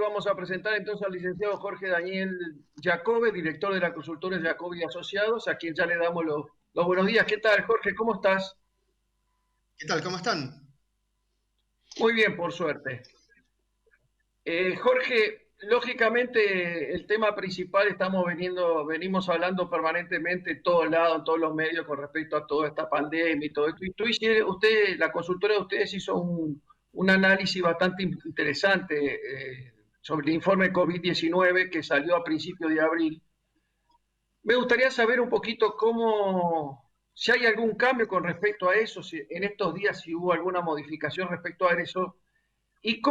vamos a presentar entonces al licenciado Jorge Daniel Jacobe, director de la consultora Jacobe y Asociados, a quien ya le damos los buenos días. ¿Qué tal, Jorge? ¿Cómo estás? ¿Qué tal? ¿Cómo están? Muy bien, por suerte. Jorge, lógicamente el tema principal venimos hablando permanentemente en todos lados, en todos los medios con respecto a toda esta pandemia y todo esto. Y la consultora de ustedes hizo un análisis bastante interesante sobre el informe COVID-19 que salió a principios de abril. Me gustaría saber un poquito si hay algún cambio con respecto a eso, si en estos días si hubo alguna modificación respecto a eso. ¿Y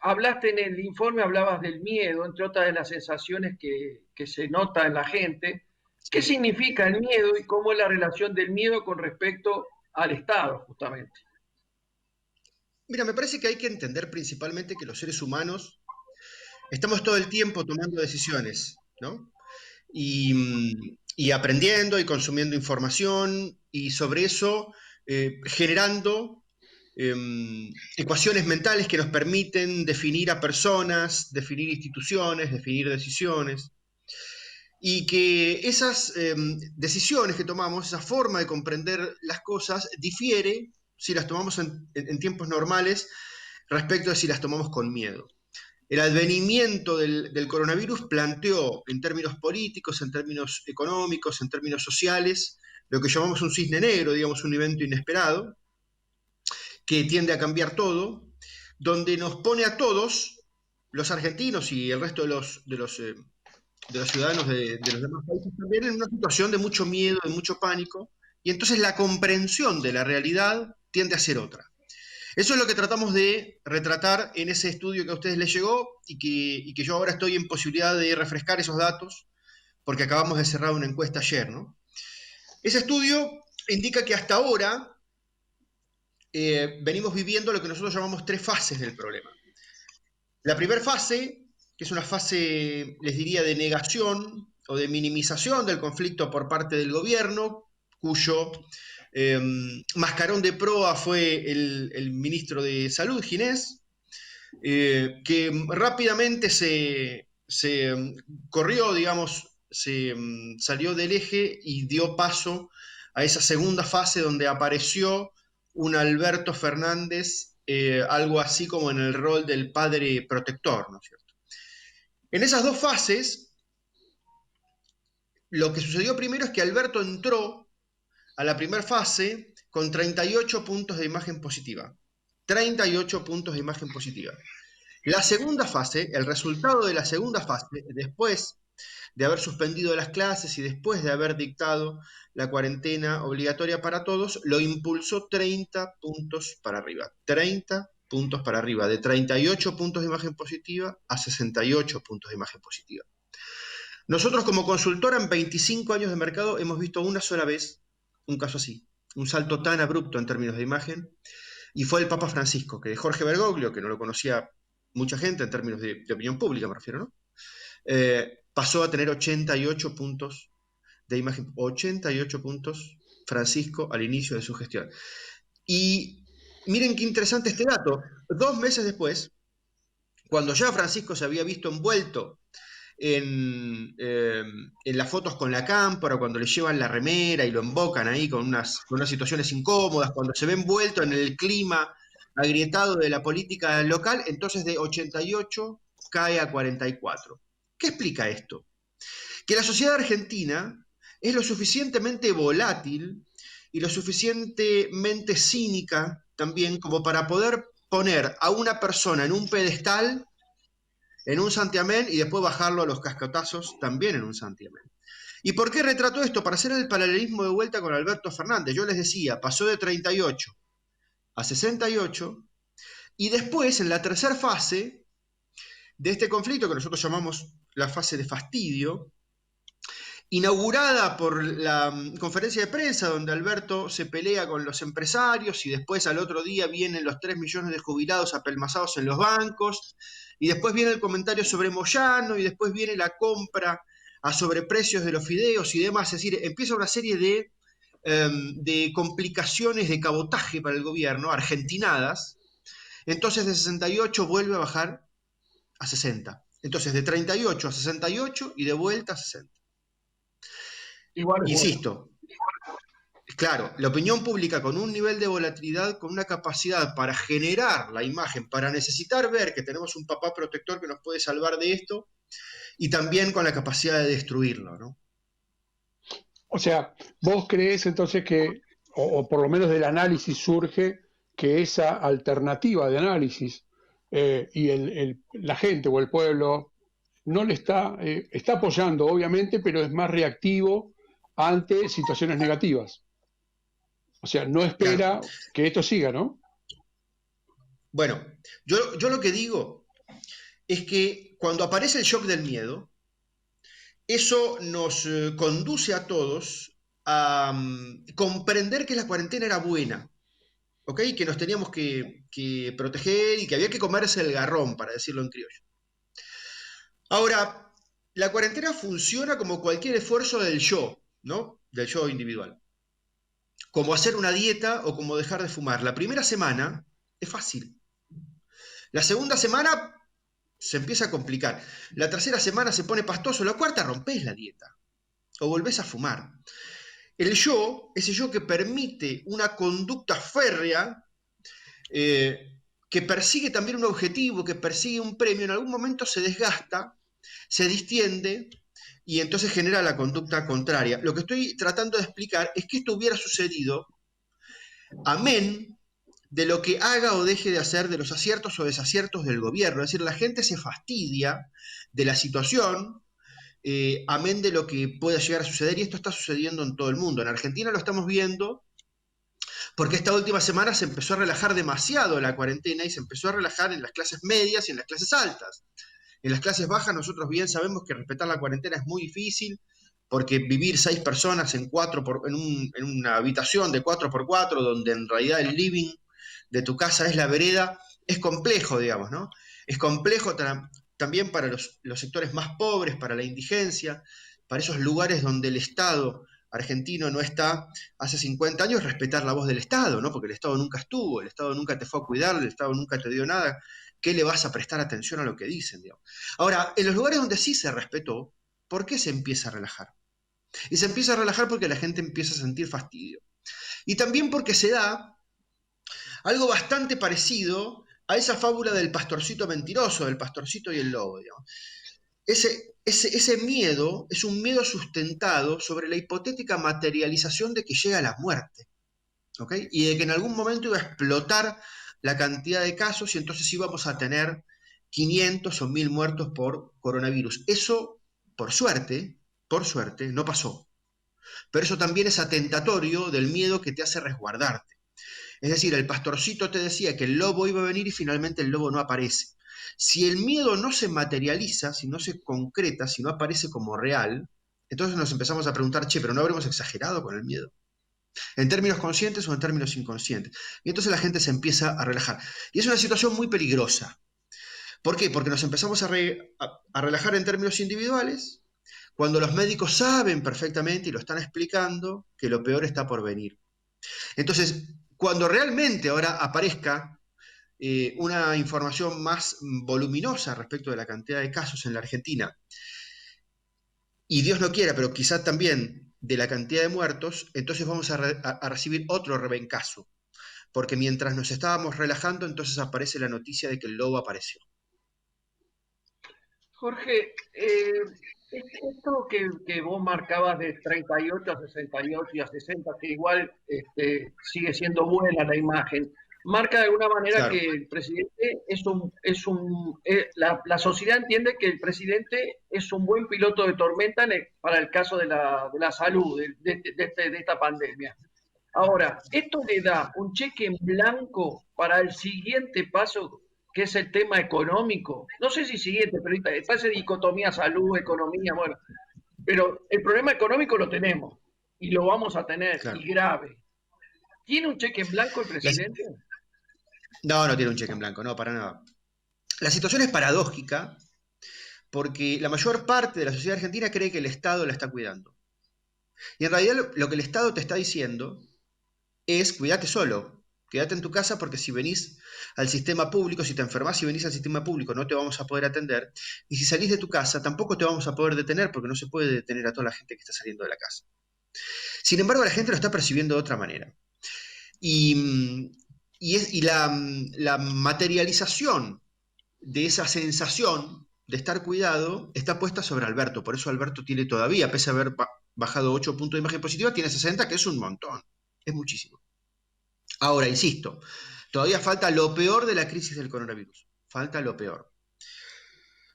hablaste en el informe, hablabas del miedo, entre otras de las sensaciones que se nota en la gente? ¿Qué significa el miedo y cómo es la relación del miedo con respecto al Estado, justamente? Mira, me parece que hay que entender principalmente que los seres humanos estamos todo el tiempo tomando decisiones, ¿no? Y aprendiendo y consumiendo información y sobre eso generando ecuaciones mentales que nos permiten definir a personas, definir instituciones, definir decisiones. Y que esas decisiones que tomamos, esa forma de comprender las cosas, difiere si las tomamos en tiempos normales respecto a si las tomamos con miedo. El advenimiento del coronavirus planteó en términos políticos, en términos económicos, en términos sociales, lo que llamamos un cisne negro, digamos un evento inesperado, que tiende a cambiar todo, donde nos pone a todos, los argentinos y el resto de los ciudadanos de los demás países también, en una situación de mucho miedo, de mucho pánico, y entonces la comprensión de la realidad tiende a ser otra. Eso es lo que tratamos de retratar en ese estudio que a ustedes les llegó y que yo ahora estoy en posibilidad de refrescar esos datos, porque acabamos de cerrar una encuesta ayer, ¿no? Ese estudio indica que hasta ahora venimos viviendo lo que nosotros llamamos 3 fases del problema. La primera fase, que es una fase, les diría, de negación o de minimización del conflicto por parte del gobierno, cuyo mascarón de proa fue el ministro de Salud, Ginés, que rápidamente se corrió, digamos, se salió del eje y dio paso a esa segunda fase donde apareció un Alberto Fernández, algo así como en el rol del padre protector, ¿no es cierto? En esas dos fases, lo que sucedió primero es que Alberto entró a la primera fase con 38 puntos de imagen positiva. 38 puntos de imagen positiva. La segunda fase, el resultado de la segunda fase, después de haber suspendido las clases y después de haber dictado la cuarentena obligatoria para todos, lo impulsó 30 puntos para arriba. 30 puntos para arriba, de 38 puntos de imagen positiva a 68 puntos de imagen positiva. Nosotros como consultora en 25 años de mercado hemos visto una sola vez un caso así, un salto tan abrupto en términos de imagen, y fue el Papa Francisco, que de Jorge Bergoglio, que no lo conocía mucha gente en términos de opinión pública, me refiero, ¿no? Pasó a tener 88 puntos de imagen, 88 puntos Francisco al inicio de su gestión. Y miren qué interesante este dato. 2 meses después, cuando ya Francisco se había visto envuelto en las fotos con la cámpora, cuando le llevan la remera y lo embocan ahí con unas situaciones incómodas, cuando se ve envuelto en el clima agrietado de la política local, entonces de 88 cae a 44. ¿Qué explica esto? Que la sociedad argentina es lo suficientemente volátil y lo suficientemente cínica también como para poder poner a una persona en un pedestal, en un santiamén, y después bajarlo a los cascotazos también en un santiamén. ¿Y por qué retrato esto? Para hacer el paralelismo de vuelta con Alberto Fernández. Yo les decía, pasó de 38 a 68, y después, en la tercera fase de este conflicto, que nosotros llamamos la fase de fastidio, inaugurada por la conferencia de prensa donde Alberto se pelea con los empresarios y después al otro día vienen los 3 millones de jubilados apelmazados en los bancos, y después viene el comentario sobre Moyano, y después viene la compra a sobreprecios de los fideos y demás. Es decir, empieza una serie de complicaciones de cabotaje para el gobierno, argentinadas. Entonces de 68 vuelve a bajar a 60. Entonces, de 38 a 68 y de vuelta a 60. Igual es bueno. Insisto, claro, la opinión pública con un nivel de volatilidad, con una capacidad para generar la imagen, para necesitar ver que tenemos un papá protector que nos puede salvar de esto, y también con la capacidad de destruirlo, ¿no? O sea, vos crees entonces que, o por lo menos del análisis surge que esa alternativa de análisis y la gente o el pueblo no le está apoyando, obviamente, pero es más reactivo ante situaciones negativas. O sea, no Claro. espera que esto siga, ¿no? Bueno, yo lo que digo es que cuando aparece el shock del miedo, eso nos conduce a todos a comprender que la cuarentena era buena, ¿ok? Que nos teníamos que proteger y que había que comerse el garrón, para decirlo en criollo. Ahora, la cuarentena funciona como cualquier esfuerzo del yo, ¿no? Del yo individual. Como hacer una dieta o como dejar de fumar. La primera semana es fácil. La segunda semana se empieza a complicar. La tercera semana se pone pastoso. La cuarta rompés la dieta o volvés a fumar. El yo, ese yo que permite una conducta férrea, que persigue también un objetivo, que persigue un premio, en algún momento se desgasta, se distiende y entonces genera la conducta contraria. Lo que estoy tratando de explicar es que esto hubiera sucedido amén de lo que haga o deje de hacer, de los aciertos o desaciertos del gobierno. Es decir, la gente se fastidia de la situación, amén de lo que pueda llegar a suceder, y esto está sucediendo en todo el mundo. En Argentina lo estamos viendo porque esta última semana se empezó a relajar demasiado la cuarentena y se empezó a relajar en las clases medias y en las clases altas. En las clases bajas nosotros bien sabemos que respetar la cuarentena es muy difícil, porque vivir 6 personas en una habitación de 4x4, donde en realidad el living de tu casa es la vereda, es complejo, digamos, ¿no? Es complejo también para los sectores más pobres, para la indigencia, para esos lugares donde el Estado argentino no está hace 50 años, respetar la voz del Estado, ¿no? Porque el Estado nunca estuvo, el Estado nunca te fue a cuidar, el Estado nunca te dio nada. ¿Qué le vas a prestar atención a lo que dicen, digamos? Ahora, en los lugares donde sí se respetó, ¿por qué se empieza a relajar? Y se empieza a relajar porque la gente empieza a sentir fastidio. Y también porque se da algo bastante parecido a esa fábula del pastorcito mentiroso, del pastorcito y el lobo, digamos. Ese miedo es un miedo sustentado sobre la hipotética materialización de que llega la muerte, ¿ok? Y de que en algún momento iba a explotar la cantidad de casos y entonces íbamos a tener 500 o 1000 muertos por coronavirus. Eso, por suerte, no pasó. Pero eso también es atentatorio del miedo que te hace resguardarte. Es decir, el pastorcito te decía que el lobo iba a venir y finalmente el lobo no aparece. Si el miedo no se materializa, si no se concreta, si no aparece como real, entonces nos empezamos a preguntar, che, pero ¿no habremos exagerado con el miedo? ¿En términos conscientes o en términos inconscientes? Y entonces la gente se empieza a relajar. Y es una situación muy peligrosa. ¿Por qué? Porque nos empezamos a relajar en términos individuales, cuando los médicos saben perfectamente y lo están explicando que lo peor está por venir. Entonces, cuando realmente ahora aparezca una información más voluminosa respecto de la cantidad de casos en la Argentina, y Dios no quiera, pero quizá también de la cantidad de muertos, entonces vamos a recibir otro rebencazo, porque mientras nos estábamos relajando, entonces aparece la noticia de que el lobo apareció. Jorge, esto que vos marcabas de 38 a 68 y a 60, que igual sigue siendo buena la imagen, marca de alguna manera Claro. que el presidente la sociedad entiende que el presidente es un buen piloto de tormenta para el caso de la salud de esta pandemia. Ahora, esto le da un cheque en blanco para el siguiente paso, que es el tema económico. No sé si siguiente, pero está esa dicotomía salud, economía, bueno. Pero el problema económico lo tenemos y lo vamos a tener, Claro. y grave. ¿Tiene un cheque en blanco el presidente? No tiene un cheque en blanco, no, para nada. La situación es paradójica porque la mayor parte de la sociedad argentina cree que el Estado la está cuidando. Y en realidad lo que el Estado te está diciendo es cuídate solo. Quédate en tu casa porque si venís al sistema público, si te enfermás y venís al sistema público, no te vamos a poder atender. Y si salís de tu casa, tampoco te vamos a poder detener porque no se puede detener a toda la gente que está saliendo de la casa. Sin embargo, la gente lo está percibiendo de otra manera. Y la materialización de esa sensación de estar cuidado está puesta sobre Alberto. Por eso Alberto tiene todavía, pese a haber bajado 8 puntos de imagen positiva, tiene 60, que es un montón. Es muchísimo. Ahora, insisto, todavía falta lo peor de la crisis del coronavirus. Falta lo peor.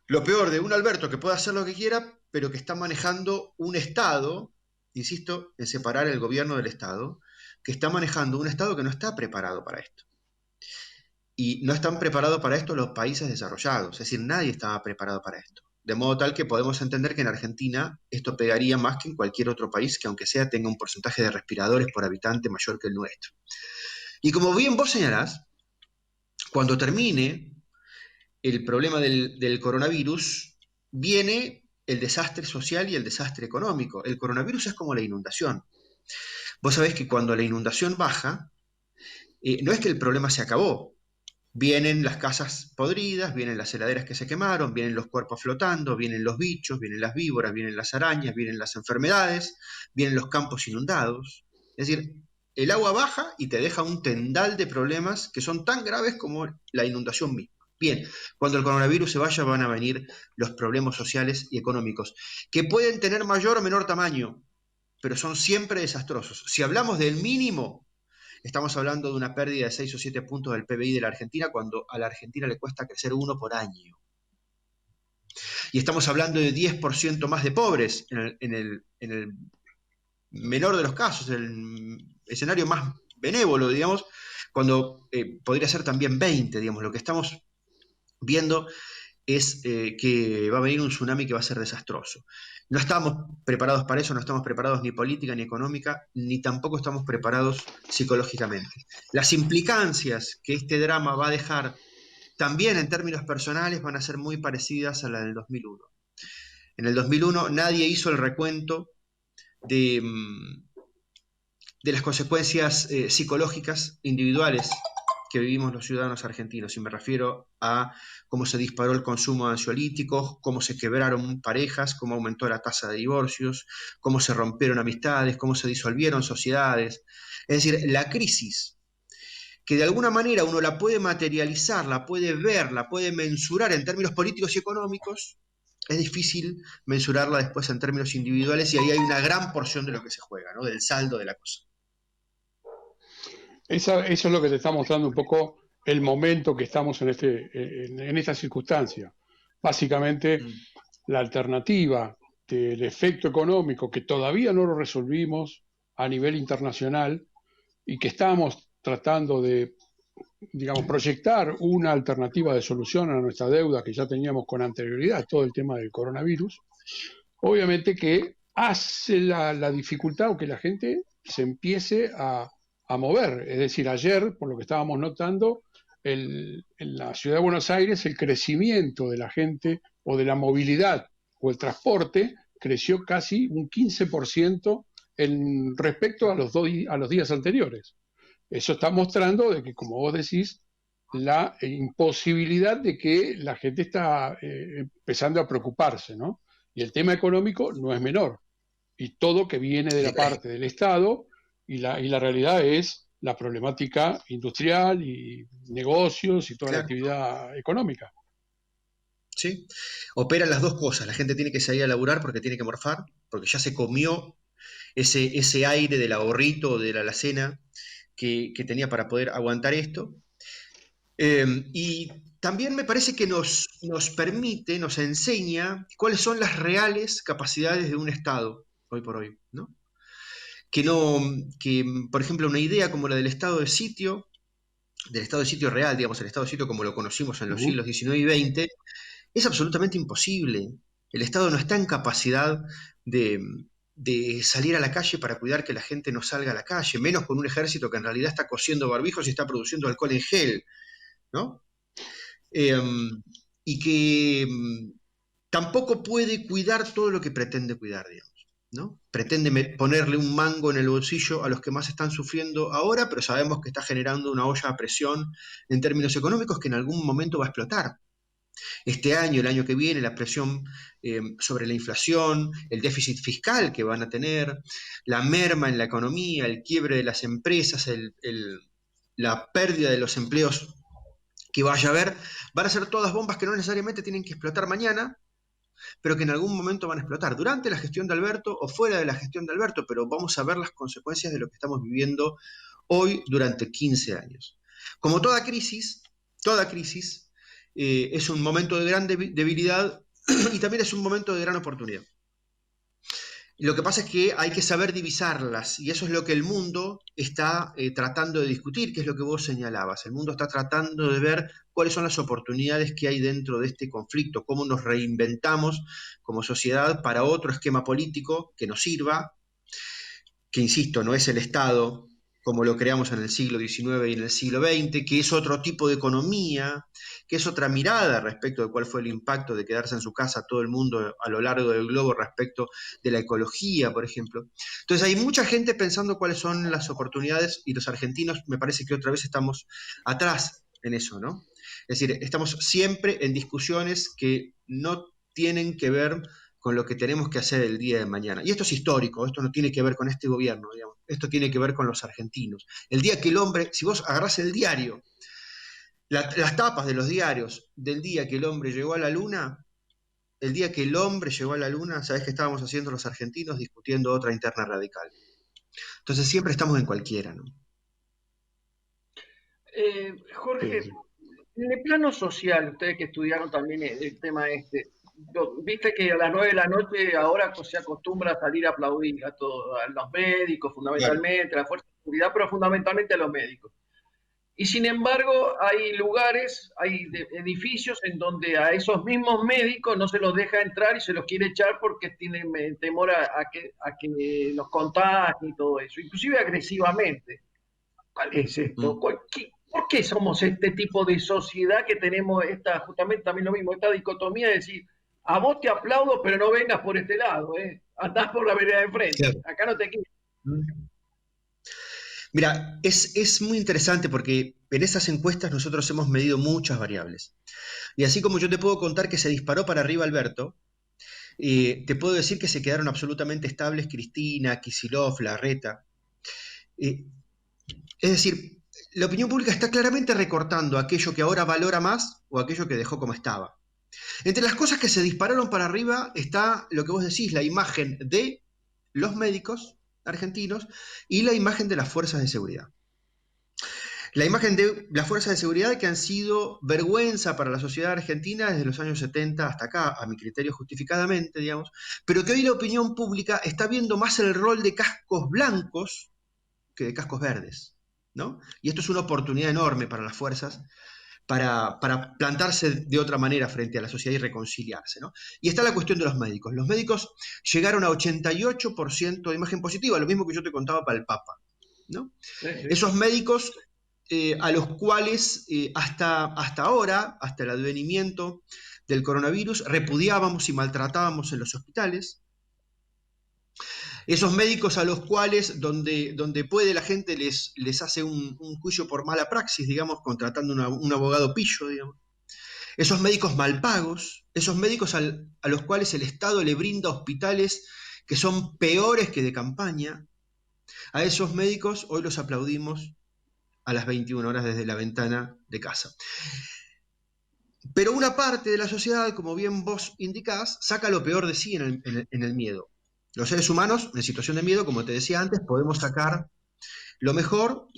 Lo peor de un Alberto que puede hacer lo que quiera, pero que está manejando un Estado, insisto, en separar el gobierno del Estado, que está manejando un Estado que no está preparado para esto. Y no están preparados para esto los países desarrollados, es decir, nadie estaba preparado para esto. De modo tal que podemos entender que en Argentina esto pegaría más que en cualquier otro país que aunque sea tenga un porcentaje de respiradores por habitante mayor que el nuestro. Y como bien vos señalás, cuando termine el problema del coronavirus, viene el desastre social y el desastre económico. El coronavirus es como la inundación. Vos sabés que cuando la inundación baja, no es que el problema se acabó. Vienen las casas podridas, vienen las heladeras que se quemaron, vienen los cuerpos flotando, vienen los bichos, vienen las víboras, vienen las arañas, vienen las enfermedades, vienen los campos inundados. Es decir, el agua baja y te deja un tendal de problemas que son tan graves como la inundación misma. Bien, cuando el coronavirus se vaya van a venir los problemas sociales y económicos, que pueden tener mayor o menor tamaño, pero son siempre desastrosos. Si hablamos del mínimo, estamos hablando de una pérdida de 6 o 7 puntos del PBI de la Argentina, cuando a la Argentina le cuesta crecer 1 por año. Y estamos hablando de 10% más de pobres en el menor de los casos, en el escenario más benévolo, digamos, cuando podría ser también 20, digamos. Lo que estamos viendo es que va a venir un tsunami que va a ser desastroso. No estamos preparados para eso, no estamos preparados ni política ni económica, ni tampoco estamos preparados psicológicamente. Las implicancias que este drama va a dejar también en términos personales van a ser muy parecidas a la del 2001. En el 2001 nadie hizo el recuento de las consecuencias psicológicas individuales que vivimos los ciudadanos argentinos, y me refiero a cómo se disparó el consumo de ansiolíticos, cómo se quebraron parejas, cómo aumentó la tasa de divorcios, cómo se rompieron amistades, cómo se disolvieron sociedades. Es decir, la crisis, que de alguna manera uno la puede materializar, la puede ver, la puede mensurar en términos políticos y económicos, es difícil mensurarla después en términos individuales, y ahí hay una gran porción de lo que se juega, ¿no? Del saldo de la cosa. Eso es lo que te está mostrando un poco el momento que estamos en esta circunstancia. Básicamente, la alternativa del efecto económico, que todavía no lo resolvimos a nivel internacional y que estamos tratando de, digamos, proyectar una alternativa de solución a nuestra deuda que ya teníamos con anterioridad, todo el tema del coronavirus, obviamente que hace la dificultad o que la gente se empiece a mover. Es decir, ayer, por lo que estábamos notando, en la ciudad de Buenos Aires el crecimiento de la gente o de la movilidad o el transporte creció casi un 15% respecto a los días anteriores. Eso está mostrando de que, como vos decís, la imposibilidad de que la gente está empezando a preocuparse, ¿no? Y el tema económico no es menor. Y todo que viene de la parte del Estado, y la realidad es la problemática industrial y negocios y toda la actividad económica. Sí, operan las dos cosas. La gente tiene que salir a laburar porque tiene que morfar, porque ya se comió ese aire del ahorrito o de la alacena que tenía para poder aguantar esto. Y también me parece que nos permite, nos enseña cuáles son las reales capacidades de un Estado hoy por hoy, ¿no? Que, por ejemplo, una idea como la del estado de sitio real, digamos, el estado de sitio como lo conocimos en los siglos XIX y XX, es absolutamente imposible. El Estado no está en capacidad de salir a la calle para cuidar que la gente no salga a la calle, menos con un ejército que en realidad está cosiendo barbijos y está produciendo alcohol en gel, ¿no? Y que tampoco puede cuidar todo lo que pretende cuidar, digamos. ¿no? Pretende ponerle un mango en el bolsillo a los que más están sufriendo ahora, pero sabemos que está generando una olla a presión en términos económicos que en algún momento va a explotar. Este año, el año que viene, la presión sobre la inflación, el déficit fiscal que van a tener, la merma en la economía, el quiebre de las empresas, la pérdida de los empleos que vaya a haber, van a ser todas bombas que no necesariamente tienen que explotar mañana, pero que en algún momento van a explotar, durante la gestión de Alberto o fuera de la gestión de Alberto, pero vamos a ver las consecuencias de lo que estamos viviendo hoy durante 15 años. Como toda crisis es un momento de gran debilidad y también es un momento de gran oportunidad. Lo que pasa es que hay que saber divisarlas, y eso es lo que el mundo está tratando de discutir, que es lo que vos señalabas. El mundo está tratando de ver cuáles son las oportunidades que hay dentro de este conflicto, cómo nos reinventamos como sociedad para otro esquema político que nos sirva, que insisto, no es el Estado como lo creamos en el siglo XIX y en el siglo XX, que es otro tipo de economía, que es otra mirada respecto de cuál fue el impacto de quedarse en su casa todo el mundo a lo largo del globo respecto de la ecología, por ejemplo. Entonces hay mucha gente pensando cuáles son las oportunidades, y los argentinos me parece que otra vez estamos atrás en eso, ¿no? Es decir, estamos siempre en discusiones que no tienen que ver con lo que tenemos que hacer el día de mañana. Y esto es histórico, esto no tiene que ver con este gobierno, digamos. Esto tiene que ver con los argentinos. El día que el hombre, si vos agarrás el diario, las tapas de los diarios del día que el hombre llegó a la luna, el día que el hombre llegó a la luna, ¿sabés qué estábamos haciendo los argentinos? Discutiendo otra interna radical. Entonces siempre estamos en cualquiera, ¿no? Jorge, en el plano social, ustedes que estudiaron también el tema viste que a las 9 de la noche ahora se acostumbra a salir a aplaudir a los médicos, fundamentalmente, a la fuerza de seguridad, pero fundamentalmente a los médicos. Y sin embargo, hay lugares, hay edificios en donde a esos mismos médicos no se los deja entrar y se los quiere echar porque tienen temor a que los contagien y todo eso, inclusive agresivamente. ¿Cuál es esto? ¿Por qué somos este tipo de sociedad que tenemos justamente también lo mismo, esta dicotomía de decir, a vos te aplaudo, pero no vengas por este lado, andás por la vereda de enfrente, claro. Acá no te quieres. Mira, es muy interesante porque en esas encuestas nosotros hemos medido muchas variables. Y así como yo te puedo contar que se disparó para arriba Alberto, te puedo decir que se quedaron absolutamente estables Cristina, Kicillof, Larreta. Es decir, la opinión pública está claramente recortando aquello que ahora valora más o aquello que dejó como estaba. Entre las cosas que se dispararon para arriba está lo que vos decís, la imagen de los médicos argentinos y la imagen de las fuerzas de seguridad. La imagen de las fuerzas de seguridad que han sido vergüenza para la sociedad argentina desde los años 70 hasta acá, a mi criterio justificadamente, digamos, pero que hoy la opinión pública está viendo más el rol de cascos blancos que de cascos verdes, ¿no? Y esto es una oportunidad enorme para las fuerzas para plantarse de otra manera frente a la sociedad y reconciliarse, ¿no? Y está la cuestión de los médicos. Los médicos llegaron a 88% de imagen positiva, lo mismo que yo te contaba para el Papa, ¿no? Sí. Esos médicos a los cuales hasta ahora, hasta el advenimiento del coronavirus, repudiábamos y maltratábamos en los hospitales. Esos médicos a los cuales, donde puede, la gente les hace un juicio por mala praxis, digamos, contratando un abogado pillo, digamos. Esos médicos mal pagos, esos médicos a los cuales el Estado le brinda hospitales que son peores que de campaña, a esos médicos hoy los aplaudimos a las 21 horas desde la ventana de casa. Pero una parte de la sociedad, como bien vos indicás, saca lo peor de sí en el miedo. Los seres humanos, en situación de miedo, como te decía antes, podemos sacar lo mejor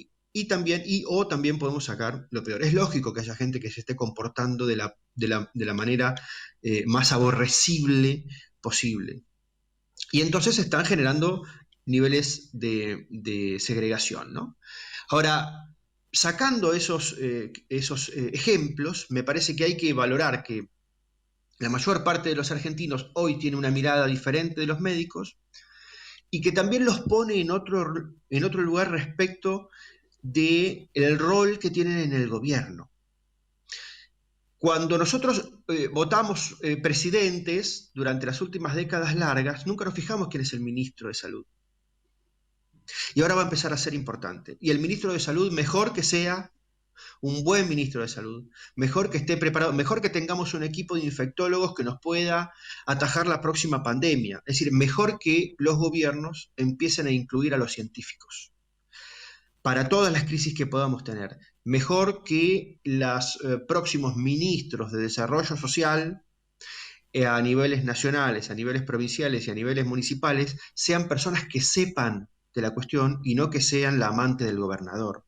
también podemos sacar lo peor. Es lógico que haya gente que se esté comportando de la manera más aborrecible posible. Y entonces se están generando niveles de segregación, ¿no? Ahora, sacando esos ejemplos, me parece que hay que valorar que la mayor parte de los argentinos hoy tiene una mirada diferente de los médicos y que también los pone en otro lugar respecto del rol que tienen en el gobierno. Cuando nosotros votamos presidentes durante las últimas décadas largas, nunca nos fijamos quién es el ministro de Salud. Y ahora va a empezar a ser importante. Y el ministro de Salud, mejor que sea un buen ministro de Salud, mejor que esté preparado, mejor que tengamos un equipo de infectólogos que nos pueda atajar la próxima pandemia. Es decir, mejor que los gobiernos empiecen a incluir a los científicos para todas las crisis que podamos tener. Mejor que los próximos ministros de desarrollo social a niveles nacionales, a niveles provinciales y a niveles municipales sean personas que sepan de la cuestión y no que sean la amante del gobernador.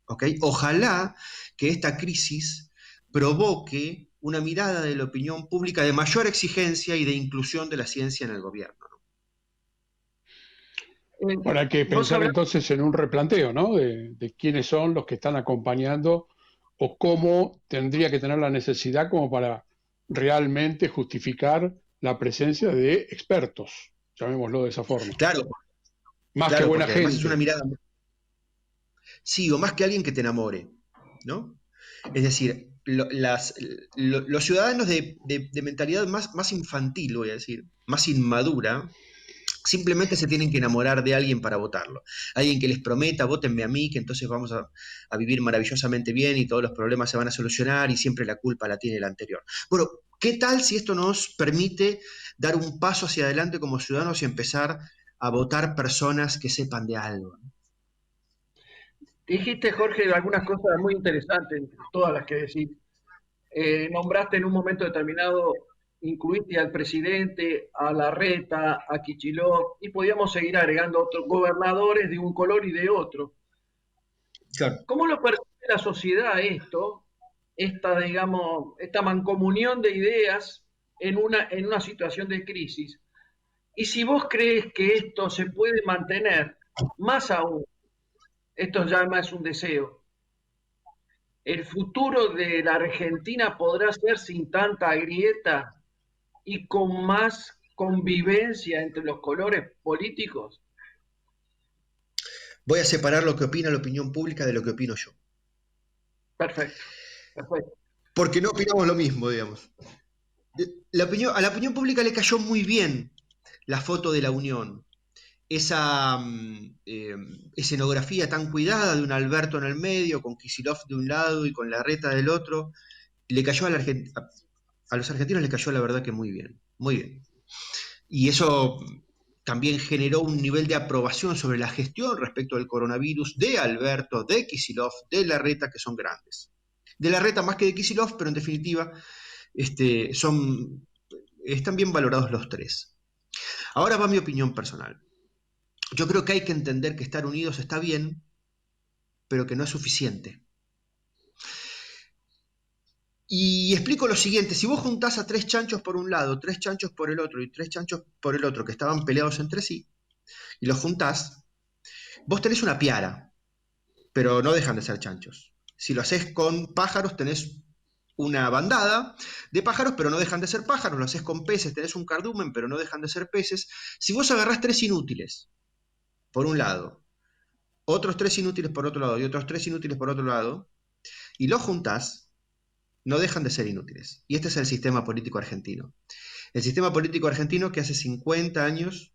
¿Okay? Ojalá que esta crisis provoque una mirada de la opinión pública de mayor exigencia y de inclusión de la ciencia en el gobierno. Bueno, hay que pensar entonces en un replanteo, ¿no? De quiénes son los que están acompañando o cómo tendría que tener la necesidad como para realmente justificar la presencia de expertos, llamémoslo de esa forma. Claro. Más claro, que buena gente. Es una mirada... Sí, o más que alguien que te enamore, ¿no? Es decir, los ciudadanos de mentalidad más infantil, voy a decir, más inmadura, simplemente se tienen que enamorar de alguien para votarlo. Alguien que les prometa, vótenme a mí, que entonces vamos a vivir maravillosamente bien y todos los problemas se van a solucionar y siempre la culpa la tiene el anterior. Bueno, ¿qué tal si esto nos permite dar un paso hacia adelante como ciudadanos y empezar a votar personas que sepan de algo? Dijiste, Jorge, algunas cosas muy interesantes, todas las que decís. Nombraste en un momento determinado, incluiste al presidente, a Larreta, a Kicillof, y podíamos seguir agregando otros gobernadores de un color y de otro. Claro. ¿Cómo lo percibe la sociedad esto, esta mancomunión de ideas en una situación de crisis? Y si vos crees que esto se puede mantener, más aún, esto ya más es un deseo, ¿el futuro de la Argentina podrá ser sin tanta grieta y con más convivencia entre los colores políticos? Voy a separar lo que opina la opinión pública de lo que opino yo. Perfecto, perfecto. Porque no opinamos lo mismo, digamos. A la opinión pública le cayó muy bien la foto de la unión. Esa escenografía tan cuidada de un Alberto en el medio, con Kicillof de un lado y con Larreta del otro, le cayó a los argentinos le cayó la verdad que muy bien, muy bien. Y eso también generó un nivel de aprobación sobre la gestión respecto al coronavirus de Alberto, de Kicillof, de Larreta, que son grandes. De Larreta más que de Kicillof, pero en definitiva están bien valorados los tres. Ahora va mi opinión personal. Yo creo que hay que entender que estar unidos está bien, pero que no es suficiente. Y explico lo siguiente, si vos juntás a 3 chanchos por un lado, 3 chanchos por el otro y 3 chanchos por el otro que estaban peleados entre sí, y los juntás, vos tenés una piara, pero no dejan de ser chanchos. Si lo haces con pájaros, tenés una bandada de pájaros, pero no dejan de ser pájaros. Lo haces con peces, tenés un cardumen, pero no dejan de ser peces. Si vos agarrás 3 inútiles, por un lado, otros 3 inútiles por otro lado y otros 3 inútiles por otro lado, y los juntás, no dejan de ser inútiles. Y este es el sistema político argentino. El sistema político argentino que hace 50 años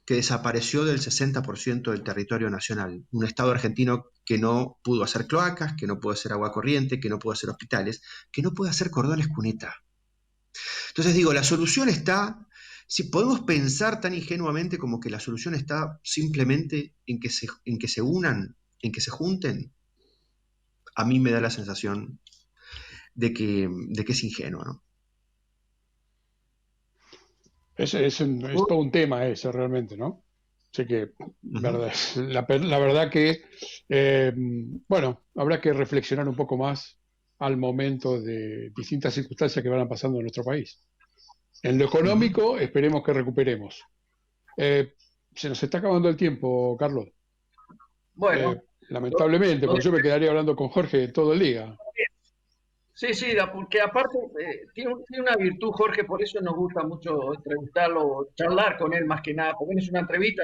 que desapareció del 60% del territorio nacional. Un Estado argentino que no pudo hacer cloacas, que no pudo hacer agua corriente, que no pudo hacer hospitales, que no puede hacer cordones cuneta. Entonces digo, la solución está... Si podemos pensar tan ingenuamente como que la solución está simplemente en que se unan, en que se junten, a mí me da la sensación de que es ingenuo, ¿no? Es todo un tema ese realmente, ¿no? Así que la verdad que, bueno, habrá que reflexionar un poco más al momento de distintas circunstancias que van pasando en nuestro país. En lo económico, esperemos que recuperemos. Se nos está acabando el tiempo, Carlos. Bueno. Lamentablemente, porque yo me quedaría hablando con Jorge todo el día. Sí, porque aparte tiene una virtud, Jorge, por eso nos gusta mucho entrevistarlo, charlar con él más que nada, porque es una entrevista.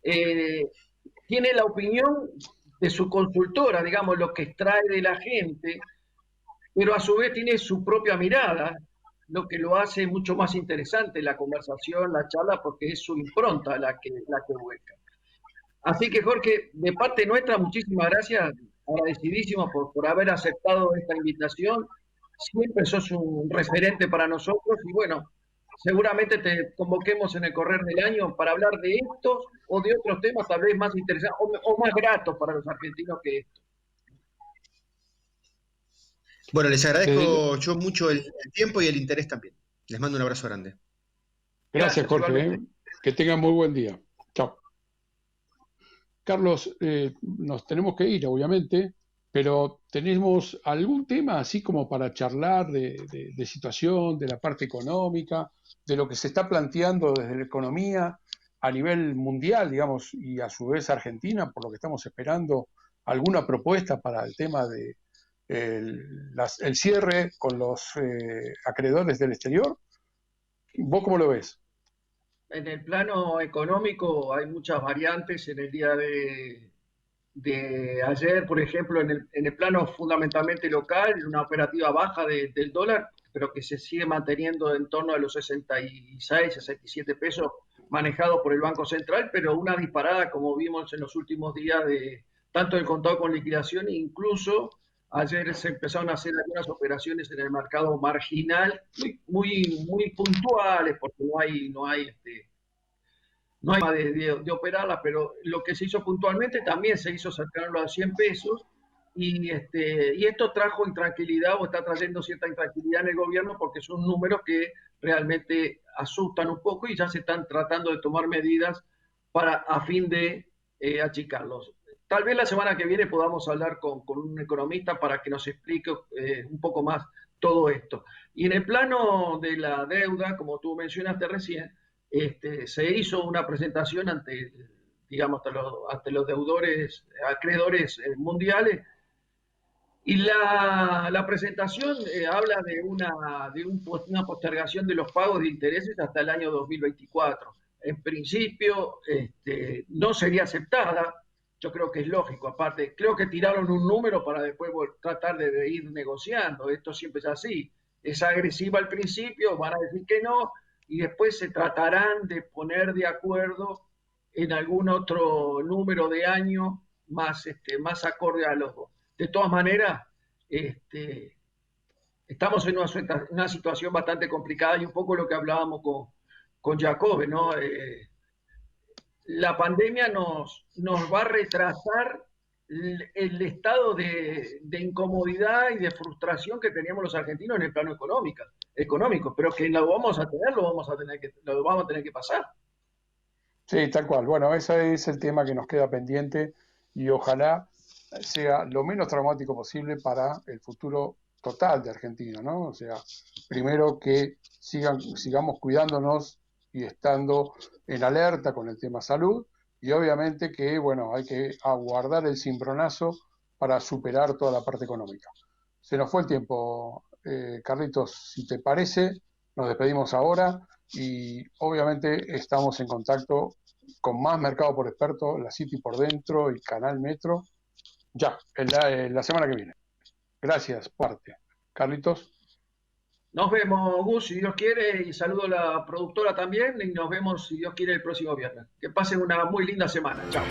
Tiene la opinión de su consultora, digamos, lo que extrae de la gente, pero a su vez tiene su propia mirada, lo que lo hace mucho más interesante la conversación, la charla, porque es su impronta la que vuelca. Así que, Jorge, de parte nuestra, muchísimas gracias, agradecidísimo por haber aceptado esta invitación. Siempre sos un referente para nosotros y bueno, seguramente te convoquemos en el correr del año para hablar de estos o de otros temas tal vez más interesantes o más gratos para los argentinos que estos. Bueno, les agradezco yo mucho el tiempo y el interés también. Les mando un abrazo grande. Gracias, Jorge. Que tengan muy buen día. Chao. Carlos, nos tenemos que ir, obviamente, pero ¿tenemos algún tema así como para charlar de situación, de la parte económica, de lo que se está planteando desde la economía a nivel mundial, digamos, y a su vez Argentina, por lo que estamos esperando, alguna propuesta para el tema de el cierre con los acreedores del exterior? ¿Vos cómo lo ves? En el plano económico hay muchas variantes. En el día de ayer, por ejemplo, en el plano fundamentalmente local, una operativa baja del dólar, pero que se sigue manteniendo en torno a los 66, 67 pesos, manejado por el Banco Central, pero una disparada, como vimos en los últimos días, de tanto el contado con liquidación, incluso ayer se empezaron a hacer algunas operaciones en el mercado marginal, muy puntuales, porque no hay más de operarlas, pero lo que se hizo puntualmente también se hizo cercano a 100 pesos, y esto trajo intranquilidad o está trayendo cierta intranquilidad en el gobierno porque son números que realmente asustan un poco y ya se están tratando de tomar medidas a fin de achicarlos. Tal vez la semana que viene podamos hablar con un economista para que nos explique un poco más todo esto. Y en el plano de la deuda, como tú mencionaste recién, se hizo una presentación ante los deudores, acreedores mundiales, y la presentación habla de una postergación de los pagos de intereses hasta el año 2024. En principio, no sería aceptada. Yo creo que es lógico. Aparte, creo que tiraron un número para después tratar de ir negociando. Esto siempre es así. Es agresiva al principio, van a decir que no, y después se tratarán de poner de acuerdo en algún otro número de año más acorde a los dos. De todas maneras, estamos en una situación bastante complicada y un poco lo que hablábamos con Jacobe, ¿no? La pandemia nos va a retrasar el estado de incomodidad y de frustración que teníamos los argentinos en el plano económico, pero que lo vamos a tener que pasar. Sí, tal cual. Bueno, ese es el tema que nos queda pendiente y ojalá sea lo menos traumático posible para el futuro total de Argentina, ¿no? O sea, primero que sigamos cuidándonos y estando en alerta con el tema salud, y obviamente que, bueno, hay que aguardar el cimbronazo para superar toda la parte económica. Se nos fue el tiempo, Carlitos, si te parece, nos despedimos ahora y obviamente estamos en contacto con más Mercado por Experto, la City por Dentro y Canal Metro, ya, en la semana que viene. Gracias, parte. Carlitos. Nos vemos, Gus, si Dios quiere, y saludo a la productora también, y nos vemos, si Dios quiere, el próximo viernes. Que pasen una muy linda semana. Chao.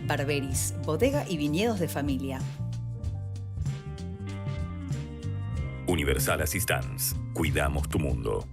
Barberis, bodega y viñedos de familia. Universal Assistance. Cuidamos tu mundo.